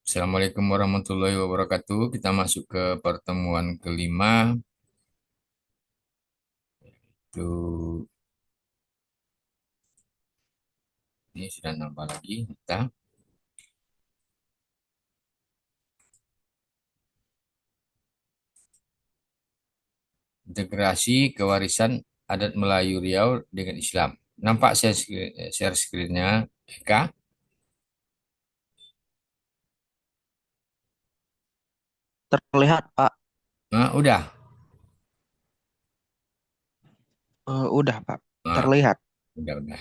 Assalamualaikum warahmatullahi wabarakatuh. Kita masuk ke pertemuan kelima. Itu ini sudah nambah lagi kita. Integrasi kewarisan adat Melayu Riau dengan Islam. Nampak share screen-nya, Eka? Terlihat, Pak. Nah, udah. Udah, Pak. Nah, Terlihat. udah.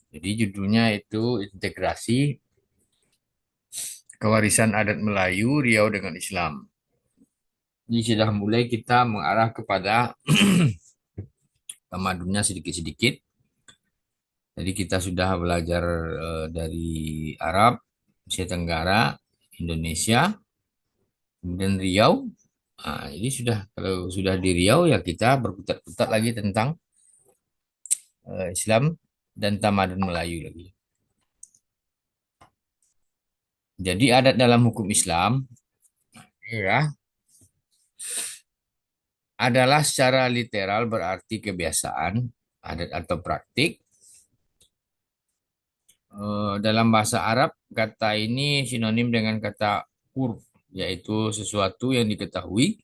Jadi judulnya itu integrasi kewarisan adat Melayu Riau dengan Islam. Jadi sudah mulai kita mengarah kepada tamadunnya sedikit-sedikit. Jadi kita sudah belajar dari Arab, Asia Tenggara, Indonesia, kemudian Riau. Nah, jadi kalau sudah di Riau ya kita berkutat-kutat lagi tentang Islam dan tamadun Melayu lagi. Jadi adat dalam hukum Islam ya adalah secara literal berarti kebiasaan, adat atau praktik. Dalam bahasa Arab kata ini sinonim dengan kata urf, yaitu sesuatu yang diketahui.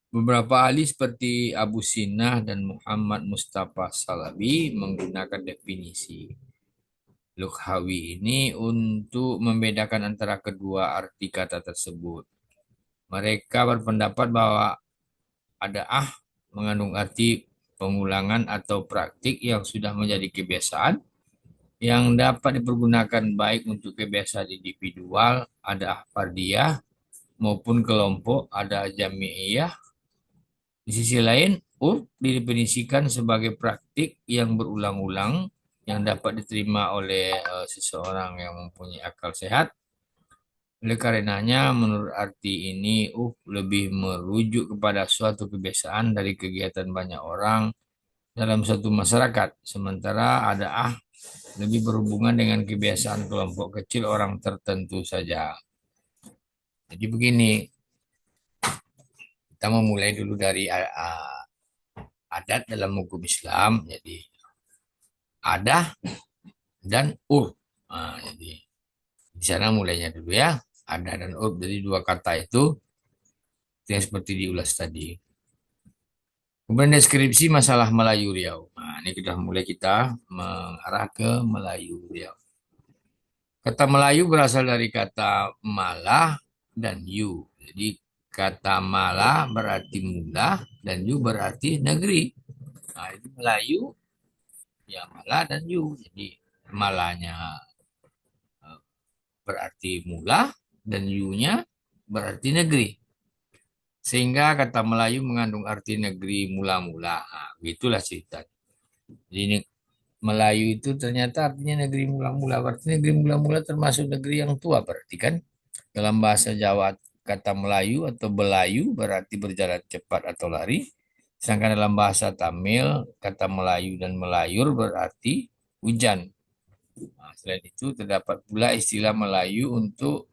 Beberapa ahli seperti Abu Sinah dan Muhammad Mustafa Salabi menggunakan definisi Lughawi ini untuk membedakan antara kedua arti kata tersebut. Mereka berpendapat bahwa ada mengandung arti pengulangan atau praktik yang sudah menjadi kebiasaan yang dapat dipergunakan baik untuk kebiasaan individual, ada fardiyah, maupun kelompok, ada jami'iyah. Di sisi lain, urf didefinisikan sebagai praktik yang berulang-ulang yang dapat diterima oleh seseorang yang mempunyai akal sehat. Oleh karenanya, menurut arti ini, lebih merujuk kepada suatu kebiasaan dari kegiatan banyak orang dalam suatu masyarakat. Sementara ada lebih berhubungan dengan kebiasaan kelompok kecil orang tertentu saja. Jadi begini, kita memulai dulu dari adat dalam hukum Islam. Jadi ada dan urf. Nah, jadi di sana mulainya dulu ya. Ada dan urf dari dua kata itu yang seperti diulas tadi. Kemudian deskripsi masalah Melayu Riau. Nah, ini sudah mulai kita mengarah ke Melayu Riau. Kata Melayu berasal dari kata malah dan yu. Jadi kata malah berarti mula dan yu berarti negeri. Nah, itu Melayu ya malah dan yu. Jadi malahnya berarti mula dan yu-nya berarti negeri. Sehingga kata Melayu mengandung arti negeri mula-mula. Nah, begitulah cerita. Jadi ini Melayu itu ternyata artinya negeri mula-mula. Berarti negeri mula-mula termasuk negeri yang tua berarti kan? Dalam bahasa Jawa kata Melayu atau Belayu berarti berjalan cepat atau lari. Sedangkan dalam bahasa Tamil kata Melayu dan Melayur berarti hujan. Nah, selain itu terdapat pula istilah Melayu untuk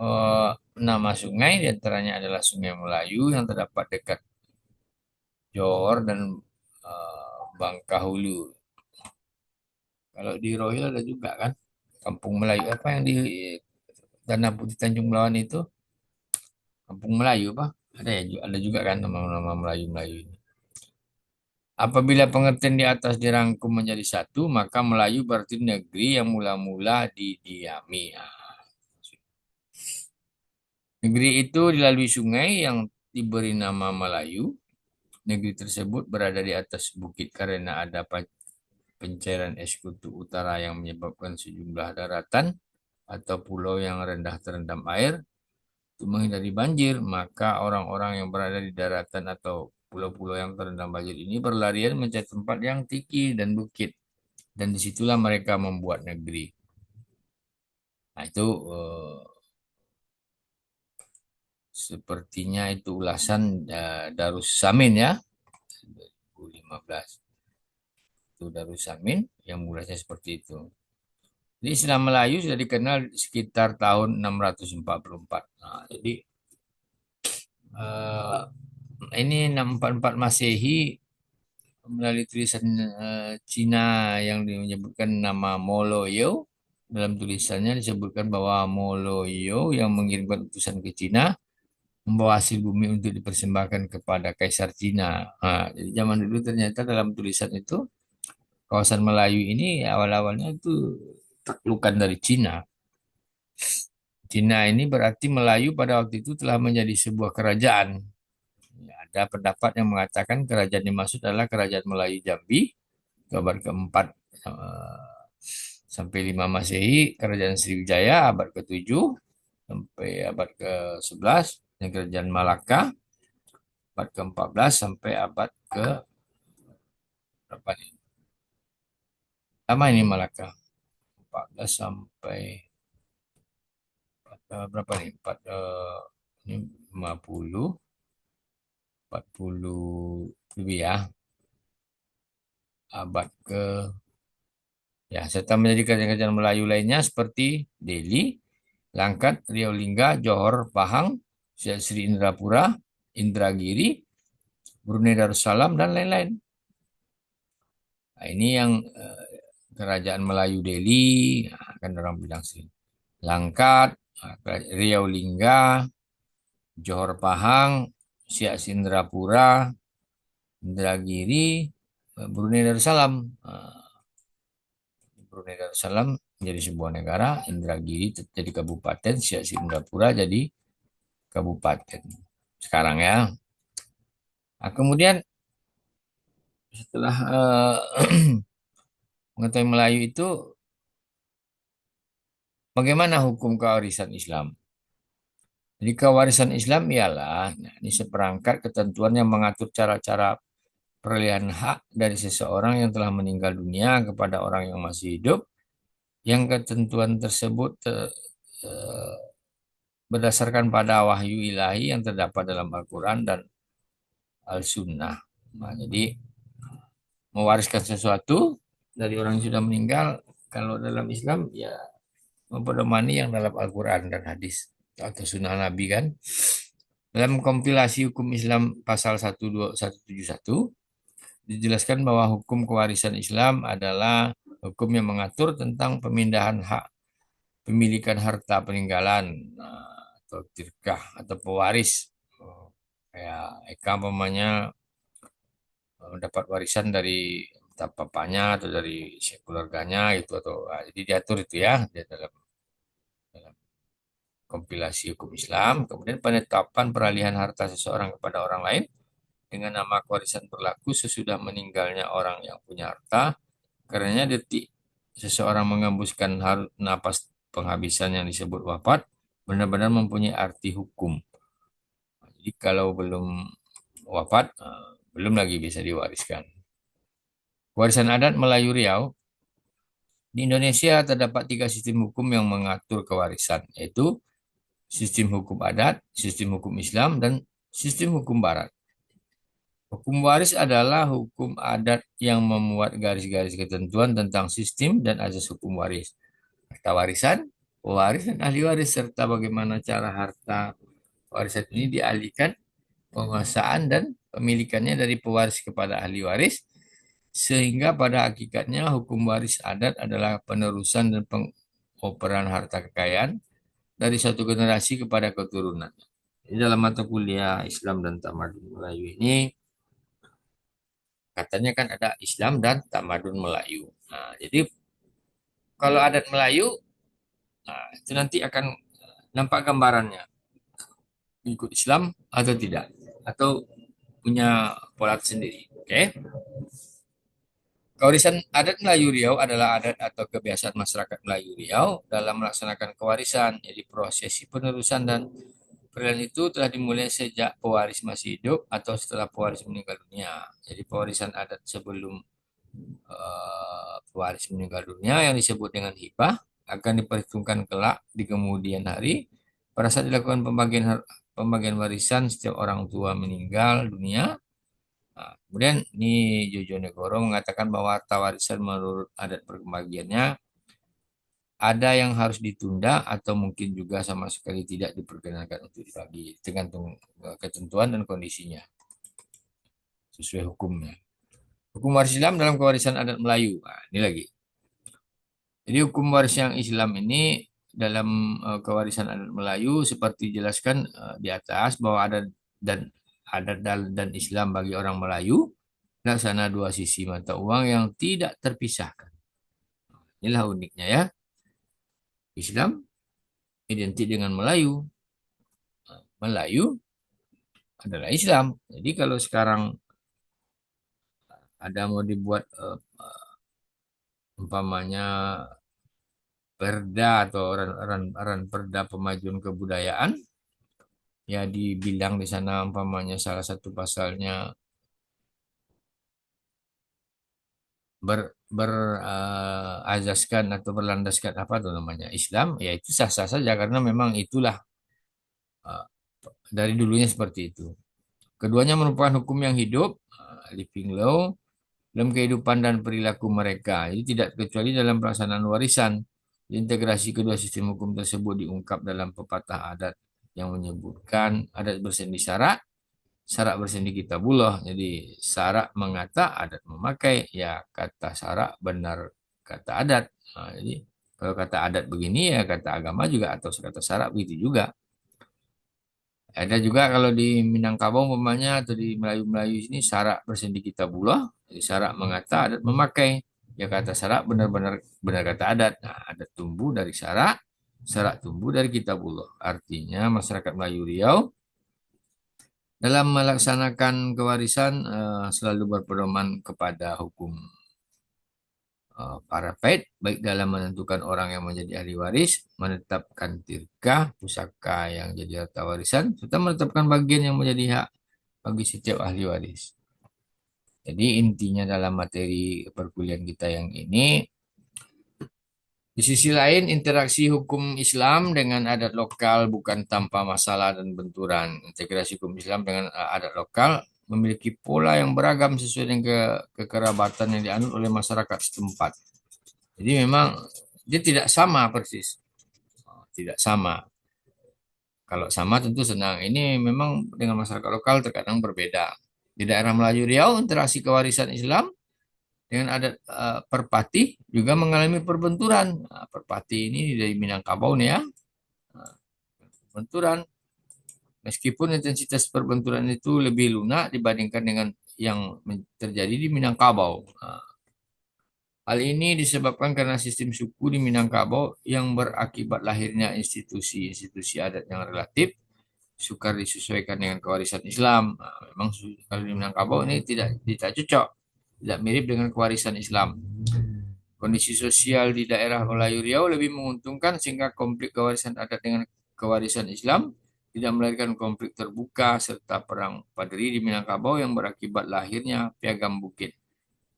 eh, nama sungai, diantaranya adalah Sungai Melayu yang terdapat dekat Johor dan Bangkahulu. Kalau di Rohil ada juga kan, Kampung Melayu apa yang di Tanah Putih Tanjung Belawan itu, Kampung Melayu apa? Ada juga kan nama-nama Melayu-Melayu ini. Apabila pengertian di atas dirangkum menjadi satu, maka Melayu berarti negeri yang mula-mula didiami. Ah, negeri itu dilalui sungai yang diberi nama Melayu. Negeri tersebut berada di atas bukit karena ada pencairan es kutub utara yang menyebabkan sejumlah daratan atau pulau yang rendah terendam air. Untuk menghindari banjir, maka orang-orang yang berada di daratan atau pulau-pulau yang terendam banjir ini berlarian mencari tempat yang tinggi dan bukit. Dan disitulah mereka membuat negeri. Nah, itu sepertinya itu ulasan Darussamin ya, 2015. Itu Darussamin yang mulanya seperti itu. Jadi Islam Melayu sudah dikenal sekitar tahun 644. Nah, jadi eh, ini 644 Masehi melalui tulisan Cina yang menyebutkan nama Moloyo. Dalam tulisannya disebutkan bahwa Moloyo yang mengirimkan utusan ke Cina membawa hasil bumi untuk dipersembahkan kepada Kaisar Cina. Nah, jadi zaman dulu ternyata dalam tulisan itu kawasan Melayu ini awal-awalnya itu taklukan dari Cina. Cina ini berarti Melayu pada waktu itu telah menjadi sebuah kerajaan. Ya, ada pendapat yang mengatakan kerajaan dimaksud adalah kerajaan Melayu Jambi, abad keempat sampai 5 Masehi, kerajaan Sriwijaya abad ke-7 sampai abad ke-11, dan kerajaan Malaka abad ke-14 sampai abad ke berapa nih? Lama ini Malaka, 14 sampai berapa nih? 4 ini 50, 40 lebih ya, abad ke ya, serta menjadi kerajaan-kerajaan Melayu lainnya seperti Delhi, Langkat, Riau Lingga, Johor, Pahang, Syed Sri Indrapura, Indragiri, Brunei Darussalam, dan lain-lain. Nah, ini yang kerajaan Melayu Delhi, nah, kan orang bilang sih. Langkat, Riau Lingga, Johor Pahang, Siak Indrapura, Indragiri, Brunei Darussalam. Brunei Darussalam menjadi sebuah negara, Indragiri jadi kabupaten, Siak Indrapura jadi kabupaten. Sekarang ya. Nah, kemudian setelah mengetahui Melayu itu, bagaimana hukum kewarisan Islam? Jadi kewarisan Islam ialah, nah, ini seperangkat ketentuan yang mengatur cara-cara peralihan hak dari seseorang yang telah meninggal dunia kepada orang yang masih hidup, yang ketentuan tersebut berdasarkan pada wahyu ilahi yang terdapat dalam Al-Quran dan Al-Sunnah. Nah, jadi mewariskan sesuatu dari orang yang sudah meninggal, kalau dalam Islam ya mempedomani yang dalam Al-Quran dan hadis atau sunnah Nabi kan. Dalam kompilasi hukum Islam pasal 12171 dijelaskan bahwa hukum kewarisan Islam adalah hukum yang mengatur tentang pemindahan hak pemilikan harta peninggalan, atau tirkah atau pewaris. Kayak Eka umpamanya mendapat warisan dari entah papanya atau dari keluarganya gitu, atau jadi diatur itu ya di dalam kompilasi hukum Islam. Kemudian penetapan peralihan harta seseorang kepada orang lain dengan nama kewarisan berlaku sesudah meninggalnya orang yang punya harta. Karenanya detik seseorang mengembuskan napas penghabisan yang disebut wafat benar-benar mempunyai arti hukum. Jadi kalau belum wafat, belum lagi bisa diwariskan. Warisan adat Melayu Riau. Di Indonesia terdapat tiga sistem hukum yang mengatur kewarisan, yaitu sistem hukum adat, sistem hukum Islam, dan sistem hukum Barat. Hukum waris adalah hukum adat yang memuat garis-garis ketentuan tentang sistem dan azas hukum waris. Harta warisan, pewaris, dan ahli waris, serta bagaimana cara harta warisan ini dialihkan, penguasaan dan pemilikannya dari pewaris kepada ahli waris, sehingga pada hakikatnya hukum waris adat adalah penerusan dan pengoperan harta kekayaan dari satu generasi kepada keturunan. Di dalam mata kuliah Islam dan Tamadun Melayu ini, katanya kan ada Islam dan Tamadun Melayu. Nah, jadi kalau adat Melayu, nah, itu nanti akan nampak gambarannya. Ikut Islam atau tidak. Atau punya pola sendiri. Oke. Kewarisan adat Melayu Riau adalah adat atau kebiasaan masyarakat Melayu Riau dalam melaksanakan kewarisan. Jadi prosesi penerusan dan peralihan itu telah dimulai sejak pewaris masih hidup atau setelah pewaris meninggal dunia. Jadi pewarisan adat sebelum pewaris meninggal dunia yang disebut dengan hibah akan diperhitungkan kelak di kemudian hari pada saat dilakukan pembagian warisan setiap orang tua meninggal dunia. Nah, kemudian ini Jojo Negoro mengatakan bahwa harta warisan menurut adat pembagiannya ada yang harus ditunda atau mungkin juga sama sekali tidak diperkenankan untuk dibagi, tergantung ketentuan dan kondisinya sesuai hukumnya. Hukum waris Islam dalam kewarisan adat Melayu. Nah, ini lagi. Jadi hukum waris yang Islam ini dalam kewarisan adat Melayu seperti dijelaskan di atas bahwa adat dan Islam bagi orang Melayu laksana dua sisi mata uang yang tidak terpisahkan. Inilah uniknya ya. Islam identik dengan Melayu. Melayu adalah Islam. Jadi kalau sekarang ada mau dibuat umpamanya perda atau ran perda pemajuan kebudayaan, ya dibilang di sana umpamanya salah satu pasalnya azaskan atau berlandaskan apa tuh namanya Islam, ya itu sah-sah saja karena memang itulah eh, dari dulunya seperti itu. Keduanya merupakan hukum yang hidup, living law, dalam kehidupan dan perilaku mereka. Jadi tidak kecuali dalam pelaksanaan warisan. Integrasi kedua sistem hukum tersebut diungkap dalam pepatah adat yang menyebutkan adat bersendi syarak, syarak bersendi kitabullah. Jadi syarak mengata, adat memakai. Ya kata syarak benar kata adat. Nah, jadi kalau kata adat begini ya kata agama juga atau kata syarak begitu juga. Ada juga kalau di Minangkabau umpamanya atau di Melayu-Melayu ini syarak bersendi kitabullah, jadi syarak mengata, adat memakai. Ya kata syarak benar-benar benar kata adat. Nah, adat tumbuh dari syarak tumbuh dari kitabullah. Artinya masyarakat Melayu Riau dalam melaksanakan kewarisan selalu berpedoman kepada hukum para paid, baik dalam menentukan orang yang menjadi ahli waris, menetapkan tirkah, pusaka yang jadi harta warisan, serta menetapkan bagian yang menjadi hak bagi setiap ahli waris. Jadi intinya dalam materi perkuliahan kita yang ini, di sisi lain interaksi hukum Islam dengan adat lokal bukan tanpa masalah dan benturan. Integrasi hukum Islam dengan adat lokal memiliki pola yang beragam sesuai dengan kekerabatan yang dianut oleh masyarakat setempat. Jadi memang dia tidak sama persis. Tidak sama. Kalau sama tentu senang. Ini memang dengan masyarakat lokal terkadang berbeda. Di daerah Melayu Riau, interaksi kewarisan Islam dengan adat perpati juga mengalami perbenturan. Nah, perpati ini dari Minangkabau nih ya. Nah, perbenturan. Meskipun intensitas perbenturan itu lebih lunak dibandingkan dengan yang terjadi di Minangkabau. Nah, hal ini disebabkan karena sistem suku di Minangkabau yang berakibat lahirnya institusi-institusi adat yang relatif sukar disesuaikan dengan kewarisan Islam. Nah, memang kalau di Minangkabau ini tidak cocok, tidak mirip dengan kewarisan Islam. Kondisi sosial di daerah Melayu Riau lebih menguntungkan sehingga konflik kewarisan adat dengan kewarisan Islam tidak melahirkan konflik terbuka serta perang padri di Minangkabau yang berakibat lahirnya Piagam Bukit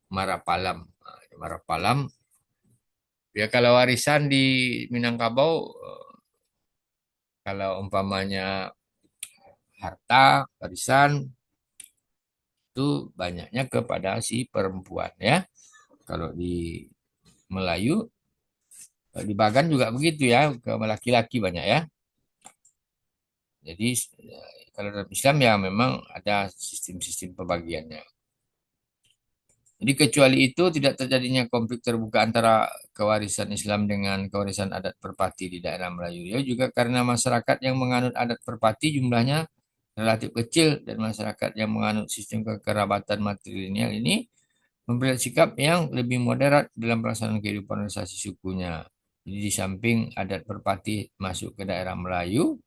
Marapalam. Nah, di Marapalam, ya kalau warisan di Minangkabau, kalau umpamanya harta warisan itu banyaknya kepada si perempuan ya. Kalau di Melayu, di Bagan juga begitu ya, ke laki-laki banyak ya. Jadi kalau dalam Islam ya memang ada sistem-sistem pembagiannya. Jadi kecuali itu tidak terjadinya konflik terbuka antara kewarisan Islam dengan kewarisan adat perpati di daerah Melayu Riau juga karena masyarakat yang menganut adat perpati jumlahnya relatif kecil dan masyarakat yang menganut sistem kekerabatan matrilineal ini memperlihat sikap yang lebih moderat dalam pelaksanaan kehidupan organisasi sukunya. Jadi di samping adat perpati masuk ke daerah Melayu,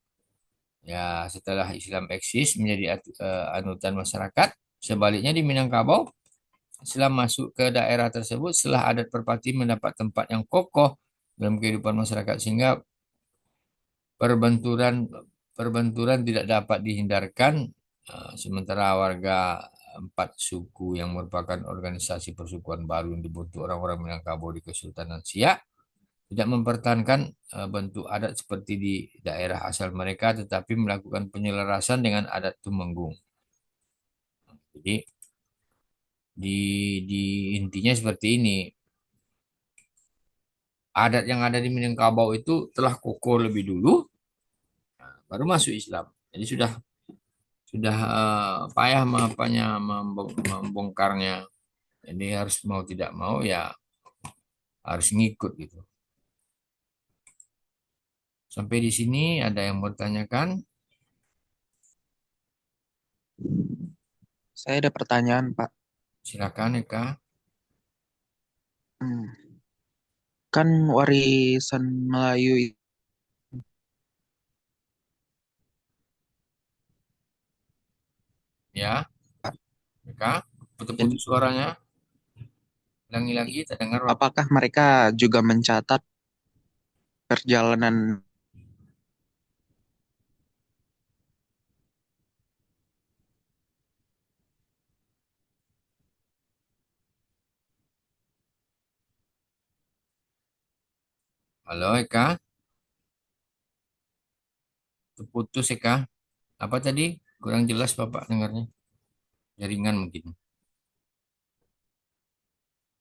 ya setelah Islam eksis menjadi anutan masyarakat, sebaliknya di Minangkabau Islam masuk ke daerah tersebut setelah adat perpati mendapat tempat yang kokoh dalam kehidupan masyarakat sehingga perbenturan perbenturan tidak dapat dihindarkan. Sementara warga empat suku yang merupakan organisasi persukuan baru yang dibentuk orang-orang Minangkabau di Kesultanan Siak tidak mempertahankan bentuk adat seperti di daerah asal mereka tetapi melakukan penyelarasan dengan adat Tumenggung. Jadi di, di intinya seperti ini. adat yang ada di Minangkabau itu telah kokoh lebih dulu, baru masuk Islam. Jadi sudah payah membongkarnya. Jadi harus mau tidak mau ya harus ngikut gitu. Sampai di sini ada yang bertanyakan, Saya ada pertanyaan, Pak. silakan Eka. Hmm, Kan warisan Melayu Ya, Eka, ini, putus-putus suaranya. Ulangi lagi, tak dengar Bapak. apakah mereka juga mencatat perjalanan? Halo Eka, terputus Eka. Apa tadi? Kurang jelas Bapak dengarnya. Jaringan mungkin.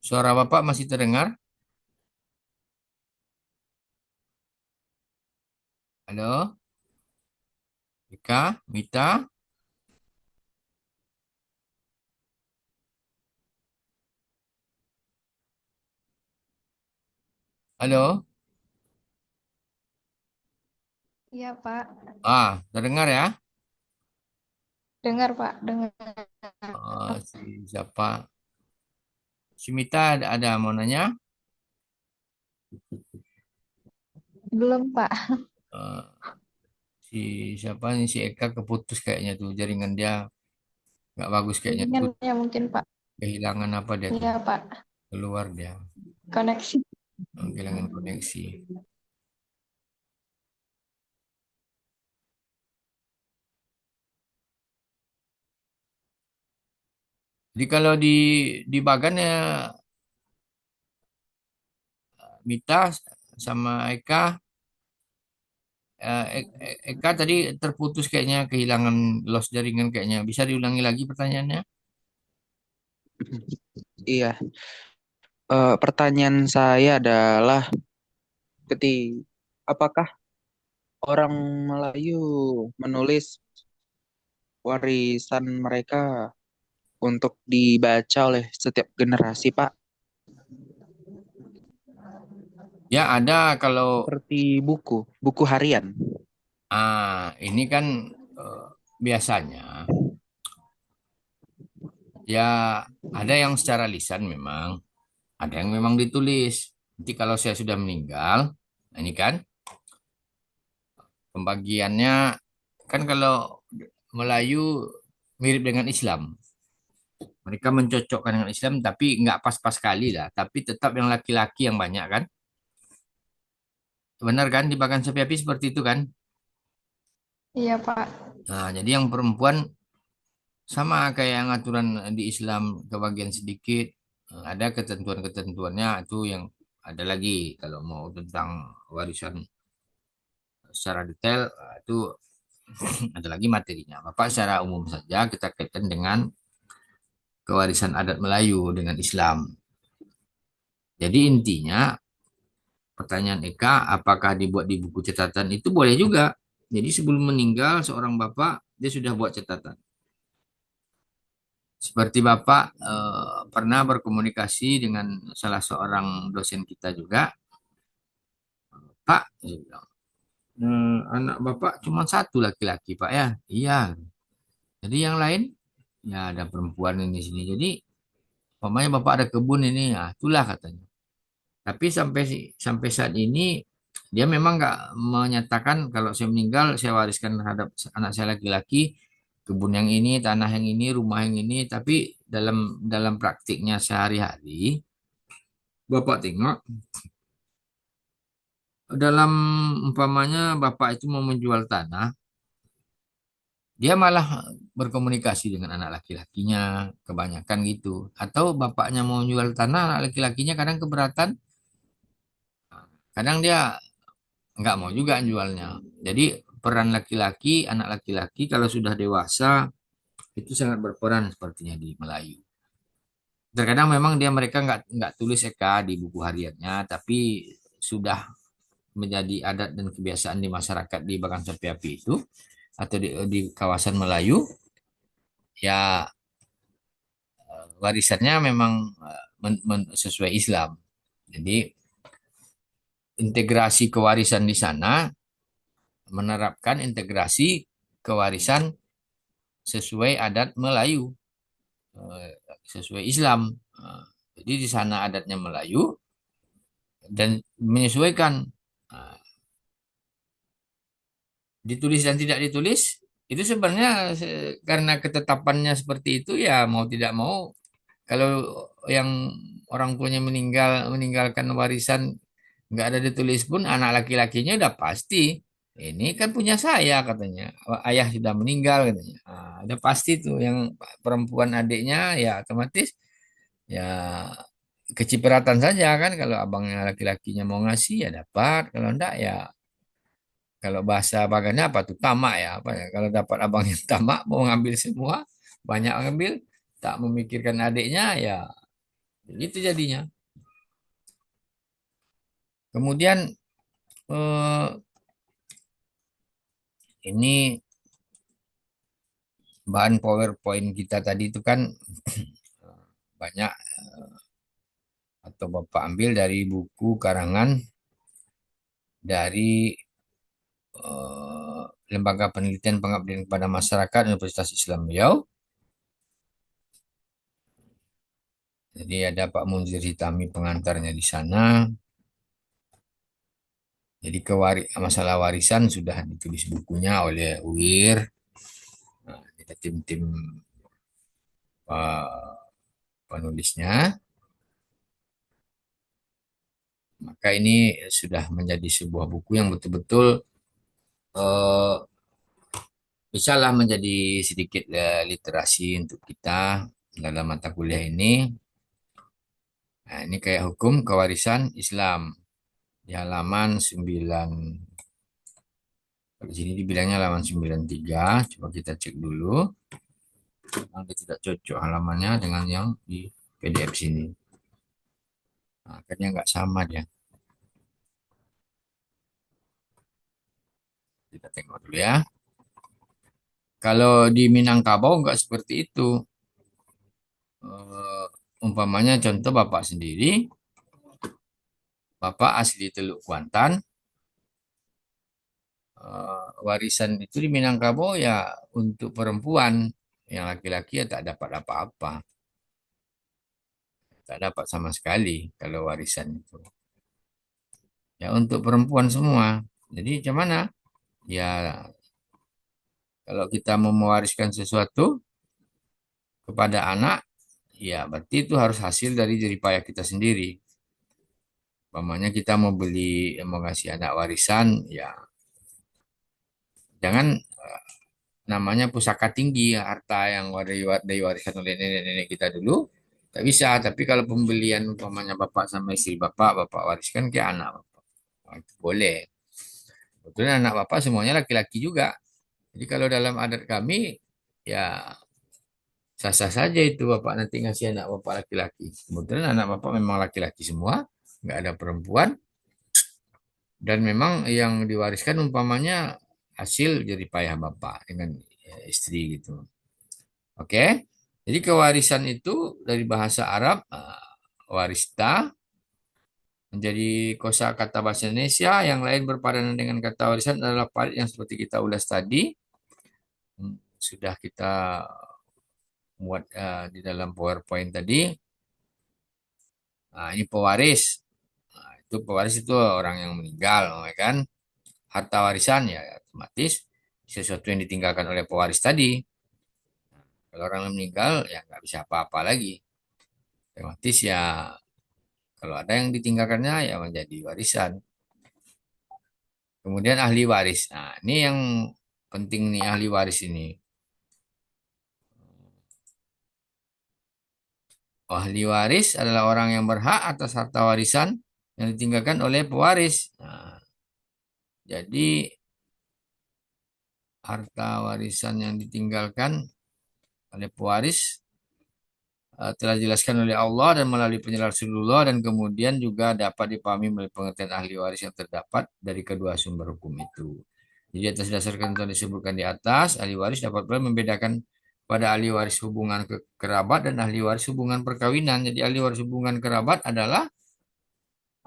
Suara Bapak masih terdengar? Halo, Eka, Mita, halo. Iya, Pak. Terdengar ya? Dengar, Pak. Dengar. Si siapa? Si Mita ada mau nanya? Belum, Pak. Eh, si siapa nih si Eka keputus kayaknya tuh jaringan dia nggak bagus kayaknya tuh. Jaringannya mungkin, Pak. Kehilangan apa dia tuh? Iya, Pak. Keluar dia. Koneksi. Kehilangan koneksi. Jadi kalau di Bagan ya Mita sama Eka, Eka tadi terputus kayaknya kehilangan lost jaringan kayaknya. Bisa diulangi lagi pertanyaannya? Iya, pertanyaan saya adalah apakah orang Melayu menulis warisan mereka untuk dibaca oleh setiap generasi, Pak? Ya ada kalau Seperti buku harian. ini kan eh, biasanya ya ada yang secara lisan memang, ada yang memang ditulis. Nanti kalau saya sudah meninggal, nah ini kan pembagiannya kan kalau Melayu mirip dengan Islam. Mereka mencocokkan dengan Islam tapi nggak pas-pas kali lah. Tapi tetap yang laki-laki yang banyak kan. Benar kan di Bagan Sepiapi seperti itu kan. Iya, Pak. Nah, jadi yang perempuan sama kayak yang aturan di Islam kebagian sedikit. Ada ketentuan-ketentuannya itu yang ada lagi kalau mau tentang warisan secara detail itu ada lagi materinya. Bapak secara umum saja kita kaitkan dengan kewarisan adat Melayu dengan Islam. Jadi intinya pertanyaan Eka, apakah dibuat di buku catatan itu boleh juga. Jadi sebelum meninggal seorang bapak dia sudah buat catatan. Seperti bapak pernah berkomunikasi dengan salah seorang dosen kita juga, Pak, dia bilang, anak bapak cuma satu laki-laki Pak ya. Iya. Jadi yang lain ya ada perempuan ini sini. Jadi umpamanya bapak ada kebun ini, ya itulah katanya. Tapi sampai saat ini dia memang nggak menyatakan kalau saya meninggal saya wariskan terhadap anak saya laki-laki kebun yang ini, tanah yang ini, rumah yang ini. Tapi dalam dalam praktiknya sehari-hari, Bapak tengok dalam umpamanya Bapak itu mau menjual tanah, dia malah berkomunikasi dengan anak laki-lakinya, kebanyakan gitu. Atau bapaknya mau menjual tanah, anak laki-lakinya kadang keberatan, kadang dia nggak mau juga jualnya. Jadi peran laki-laki, anak laki-laki kalau sudah dewasa itu sangat berperan sepertinya di Melayu. Terkadang memang mereka nggak tulis Eka di buku hariannya, tapi sudah menjadi adat dan kebiasaan di masyarakat di Bagan Sapi Api itu atau di kawasan Melayu, ya warisannya memang sesuai Islam. Jadi integrasi kewarisan di sana menerapkan integrasi kewarisan sesuai adat Melayu, sesuai Islam. Jadi di sana adatnya Melayu dan menyesuaikan. Nah, ditulis dan tidak ditulis itu sebenarnya karena ketetapannya seperti itu, ya mau tidak mau kalau yang orang tuanya meninggalkan warisan nggak ada ditulis pun anak laki-lakinya udah pasti ini kan punya saya katanya. Ayah sudah meninggal katanya. Udah pasti tuh yang perempuan adiknya ya otomatis ya kecipratan saja kan, kalau abangnya laki-lakinya mau ngasih ya dapat, kalau enggak ya kalau bahasa bagannya apa tuh tamak ya apa ya, kalau dapat abang yang tamak mau ngambil semua, banyak ngambil, tak memikirkan adiknya ya itu jadinya. Kemudian eh, ini bahan PowerPoint kita tadi itu kan banyak atau Bapak ambil dari buku karangan dari eh, Lembaga Penelitian Pengabdian kepada Masyarakat Universitas Islam Riau. Jadi ada Pak Munzir Hitami pengantarnya di sana. Jadi masalah warisan sudah ditulis bukunya oleh UIR. Nah, kita tim-tim penulisnya. Maka ini sudah menjadi sebuah buku yang betul-betul eh, bisalah menjadi sedikit literasi untuk kita dalam mata kuliah ini. Nah, ini kayak hukum kewarisan Islam di halaman 9. Di sini dibilangnya halaman 93. Coba kita cek dulu. Nanti tidak cocok halamannya dengan yang di PDF sini. Nah, akhirnya nggak sama dia. Kita tengok dulu ya. Kalau di Minangkabau nggak seperti itu. Umpamanya contoh Bapak sendiri, Bapak asli Teluk Kuantan, warisan itu di Minangkabau ya untuk perempuan, yang laki-laki ya tak dapat apa-apa. Tak dapat sama sekali kalau warisan itu. Ya untuk perempuan semua. Jadi macam mana? Ya kalau kita mau mewariskan sesuatu kepada anak, ya berarti itu harus hasil dari jerih payah kita sendiri. Umpamanya kita mau mau ngasih anak warisan, ya jangan namanya pusaka tinggi, harta yang diwariskan oleh nenek-nenek kita dulu. Tak bisa, tapi kalau pembelian umpamanya bapak sama istri bapak, bapak wariskan ke anak bapak. Itu boleh. Kebetulan anak bapak semuanya laki-laki juga. Jadi kalau dalam adat kami, ya sah-sah saja itu bapak nanti ngasih anak bapak laki-laki. Kebetulan anak bapak memang laki-laki semua, nggak ada perempuan. Dan memang yang diwariskan umpamanya hasil jerih payah bapak dengan istri gitu. Oke. Jadi kewarisan itu dari bahasa Arab warista menjadi kosakata bahasa Indonesia yang lain berpadanan dengan kata warisan adalah parit yang seperti kita ulas tadi. Sudah kita buat di dalam PowerPoint tadi. Nah, ini pewaris. Nah, itu pewaris itu orang yang meninggal, ya kan? Harta warisan ya otomatis sesuatu yang ditinggalkan oleh pewaris tadi. Kalau orang yang meninggal ya nggak bisa apa-apa lagi. Otomatis ya kalau ada yang ditinggalkannya ya menjadi warisan. Kemudian ahli waris. Nah, ini yang penting nih ahli waris ini. Ahli waris adalah orang yang berhak atas harta warisan yang ditinggalkan oleh pewaris. Nah, jadi harta warisan yang ditinggalkan oleh pewaris telah dijelaskan oleh Allah dan melalui penjelasan Rasulullah dan kemudian juga dapat dipahami melalui pengertian ahli waris yang terdapat dari kedua sumber hukum itu. Jadi atas dasar ketentuan disebutkan di atas, ahli waris dapat pula membedakan pada ahli waris hubungan kerabat dan ahli waris hubungan perkawinan. Jadi ahli waris hubungan kerabat adalah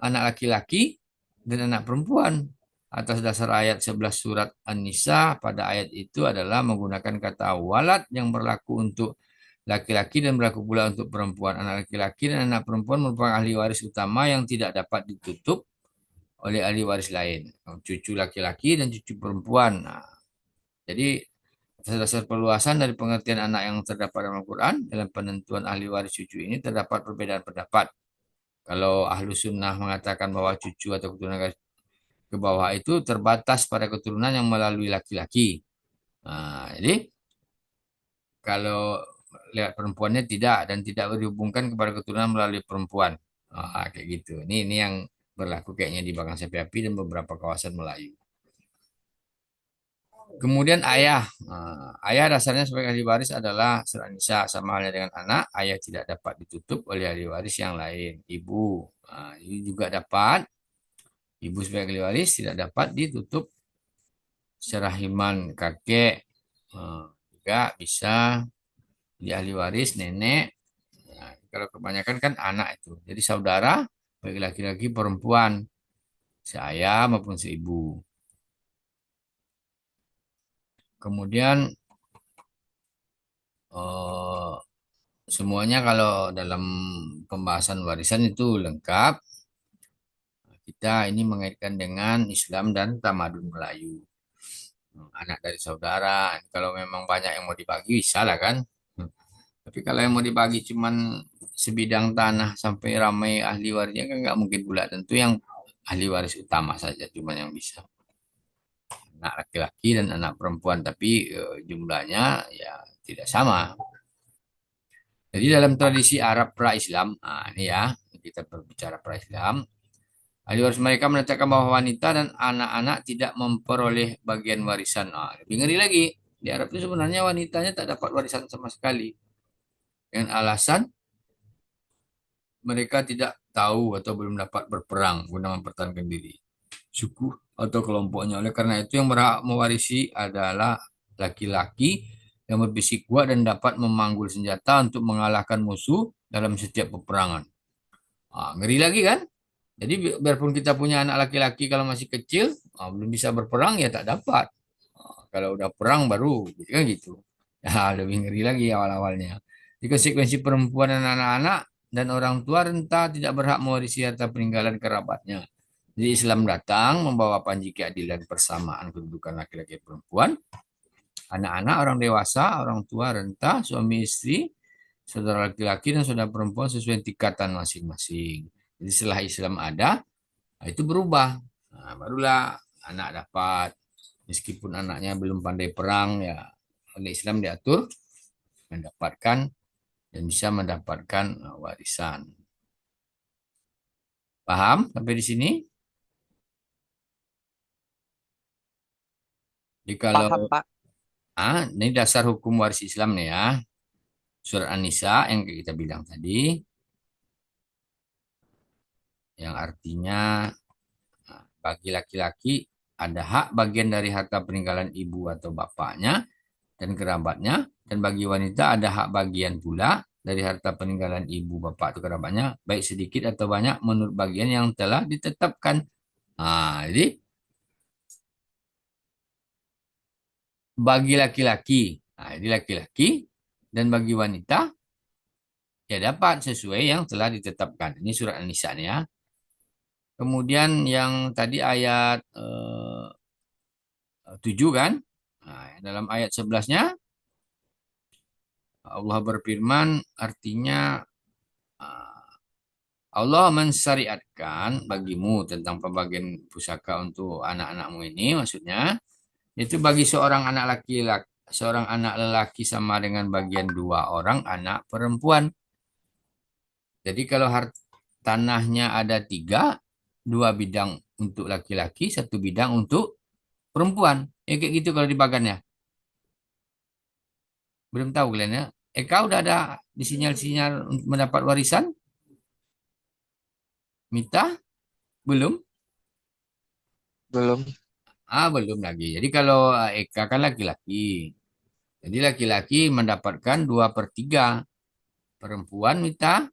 anak laki-laki dan anak perempuan. Atas dasar ayat 11 surat An-Nisa pada ayat itu adalah menggunakan kata walad yang berlaku untuk laki-laki dan berlaku pula untuk perempuan. Anak laki-laki dan anak perempuan merupakan ahli waris utama yang tidak dapat ditutup oleh ahli waris lain. Cucu laki-laki dan cucu perempuan. Nah, jadi atas dasar perluasan dari pengertian anak yang terdapat dalam Al-Quran, dalam penentuan ahli waris cucu ini terdapat perbedaan pendapat. Kalau ahlu sunnah mengatakan bahwa cucu atau keturunan ke bawah itu terbatas pada keturunan yang melalui laki-laki. Nah, jadi kalau lewat perempuannya tidak dan tidak dihubungkan kepada keturunan melalui perempuan. Kayak gitu. Ini yang berlaku kayaknya di Bagang Sapi Api dan beberapa kawasan Melayu. Kemudian ayah. Ayah dasarnya sebagai ahli waris adalah surat Nisa sama halnya dengan anak. Ayah tidak dapat ditutup oleh ahli waris yang lain. Ibu. Ini juga dapat. Ibu sebagai ahli waris tidak dapat ditutup secara himan kakek. Juga bisa di ahli waris nenek. Nah, kalau kebanyakan kan anak itu. Jadi saudara bagi laki-laki perempuan. Seayah maupun seibu. Kemudian semuanya kalau dalam pembahasan warisan itu lengkap. Kita ini mengaitkan dengan Islam dan tamadun Melayu. Anak dari saudara, kalau memang banyak yang mau dibagi, bisa lah kan. Tapi kalau yang mau dibagi cuman sebidang tanah sampai ramai ahli warisnya kan nggak mungkin pula. Tentu yang ahli waris utama saja cuma yang bisa. Anak laki-laki dan anak perempuan, tapi jumlahnya ya tidak sama. Jadi dalam tradisi Arab pra-Islam, ini ya, kita berbicara pra-Islam, ahli waris mereka menetapkan bahwa wanita dan anak-anak tidak memperoleh bagian warisan. Lebih ngeri lagi, di Arab itu sebenarnya wanitanya tak dapat warisan sama sekali. Dengan alasan mereka tidak tahu atau belum dapat berperang guna mempertahankan diri suku atau kelompoknya. Oleh karena itu yang berhak mewarisi adalah laki-laki yang berbisik kuat dan dapat memanggul senjata untuk mengalahkan musuh dalam setiap peperangan. Ngeri lagi kan? Jadi biarpun kita punya anak laki-laki kalau masih kecil, belum bisa berperang ya tak dapat. Kalau udah perang baru, kan gitu. Ya, lebih ngeri lagi awal-awalnya. Di konsekuensi perempuan dan anak-anak dan orang tua renta tidak berhak mewarisi harta peninggalan kerabatnya. Jadi Islam datang membawa panji keadilan persamaan kedudukan laki-laki dan perempuan, anak-anak, orang dewasa, orang tua, renta, suami istri, saudara laki-laki dan saudara perempuan sesuai tingkatan masing-masing. Jadi setelah Islam ada, itu berubah. Barulah anak dapat, meskipun anaknya belum pandai perang, ya oleh Islam diatur mendapatkan dan bisa mendapatkan warisan. Paham sampai di sini? Jadi kalau Paham, Pak. ini dasar hukum waris Islam nih ya. Surat An-Nisa yang kita bilang tadi. Yang artinya bagi laki-laki ada hak bagian dari harta peninggalan ibu atau bapaknya dan kerabatnya. Dan bagi wanita ada hak bagian pula dari harta peninggalan ibu, bapak atau kerabatnya. Baik sedikit atau banyak menurut bagian yang telah ditetapkan. Jadi bagi laki-laki, jadi laki-laki dan bagi wanita ya dapat sesuai yang telah ditetapkan. Ini surat An-Nisa ya. Kemudian yang tadi ayat 7 kan. Dalam ayat 11-nya Allah berfirman artinya Allah mensyariatkan bagimu tentang pembagian pusaka untuk anak-anakmu ini maksudnya itu bagi seorang anak lelaki sama dengan bagian dua orang anak perempuan. Jadi kalau tanahnya ada 3, 2 bidang untuk laki-laki, 1 bidang untuk perempuan. Kayak gitu kalau dibagannya. Belum tahu kalian ya. Eka udah ada di sinyal-sinyal untuk mendapat warisan? Mita? Belum? Belum. Belum lagi. Jadi kalau Eka kan laki-laki. Jadi laki-laki mendapatkan 2/3. Perempuan Mita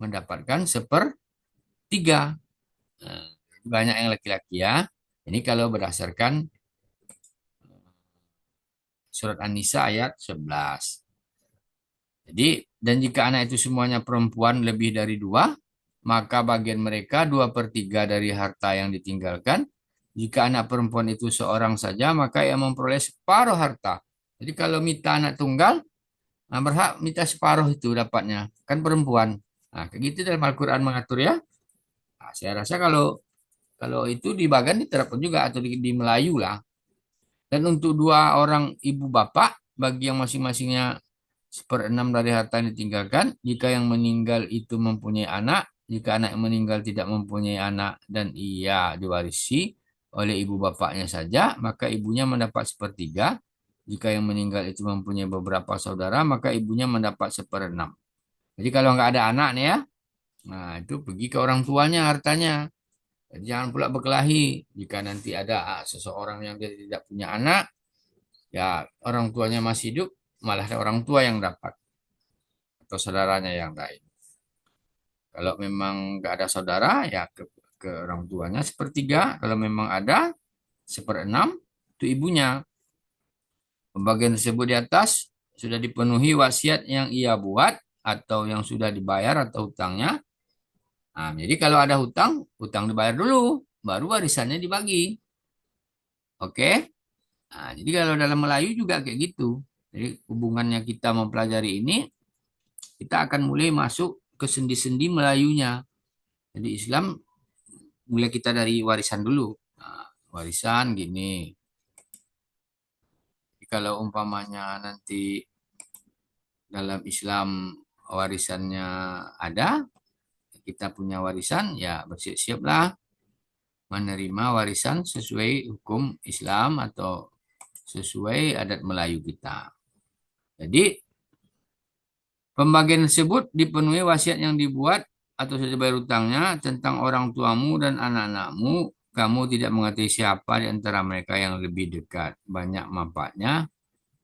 mendapatkan 1/3. Nah, banyak yang laki-laki ya. Ini kalau berdasarkan surat An-Nisa ayat 11. Jadi, dan jika anak itu semuanya perempuan lebih dari 2, maka bagian mereka 2/3 dari harta yang ditinggalkan. Jika anak perempuan itu seorang saja, maka ia memperoleh separuh harta. Jadi kalau Mita anak tunggal, berhak Mita separuh itu dapatnya. Kan perempuan. Nah, kayak gitu dalam Al-Quran mengatur ya. Nah, saya rasa kalau kalau itu di Bagan diterapkan juga atau di Melayu lah. Dan untuk dua orang ibu bapak, bagi yang masing-masingnya 1/6 dari harta yang ditinggalkan, jika yang meninggal itu mempunyai anak, jika anak yang meninggal tidak mempunyai anak dan ia diwarisi oleh ibu bapaknya saja, maka ibunya mendapat 1/3. Jika yang meninggal itu mempunyai beberapa saudara, maka ibunya mendapat 1/6. Jadi kalau nggak ada anak nih ya, nah itu pergi ke orang tuanya hartanya. Jadi jangan pula berkelahi. Jika nanti ada seseorang yang dia tidak punya anak, ya orang tuanya masih hidup, malah orang tua yang dapat atau saudaranya yang lain. Kalau memang nggak ada saudara, ya ke orang tuanya 1/3. Kalau memang ada 1/6 itu ibunya. Pembagian tersebut di atas sudah dipenuhi wasiat yang ia buat atau yang sudah dibayar atau hutangnya. Nah, jadi kalau ada hutang, hutang dibayar dulu, baru warisannya dibagi. Oke? Nah, jadi kalau dalam Melayu juga kayak gitu. Jadi hubungannya kita mempelajari ini, kita akan mulai masuk ke sendi-sendi Melayunya. Jadi Islam mulai kita dari warisan dulu. Nah, warisan gini. Jadi kalau umpamanya nanti dalam Islam warisannya ada, kita punya warisan, ya bersiap-siaplah menerima warisan sesuai hukum Islam atau sesuai adat Melayu kita. Jadi pembagian tersebut dipenuhi wasiat yang dibuat atau sudah dibayar hutangnya tentang orang tuamu dan anak-anakmu. Kamu tidak mengetahui siapa di antara mereka yang lebih dekat. Banyak manfaatnya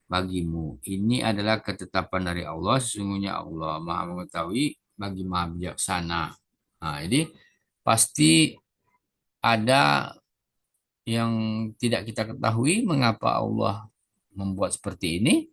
bagimu. Ini adalah ketetapan dari Allah. Sesungguhnya Allah Maha mengetahui bagi Maha bijaksana. Nah, jadi pasti ada yang tidak kita ketahui mengapa Allah membuat seperti ini.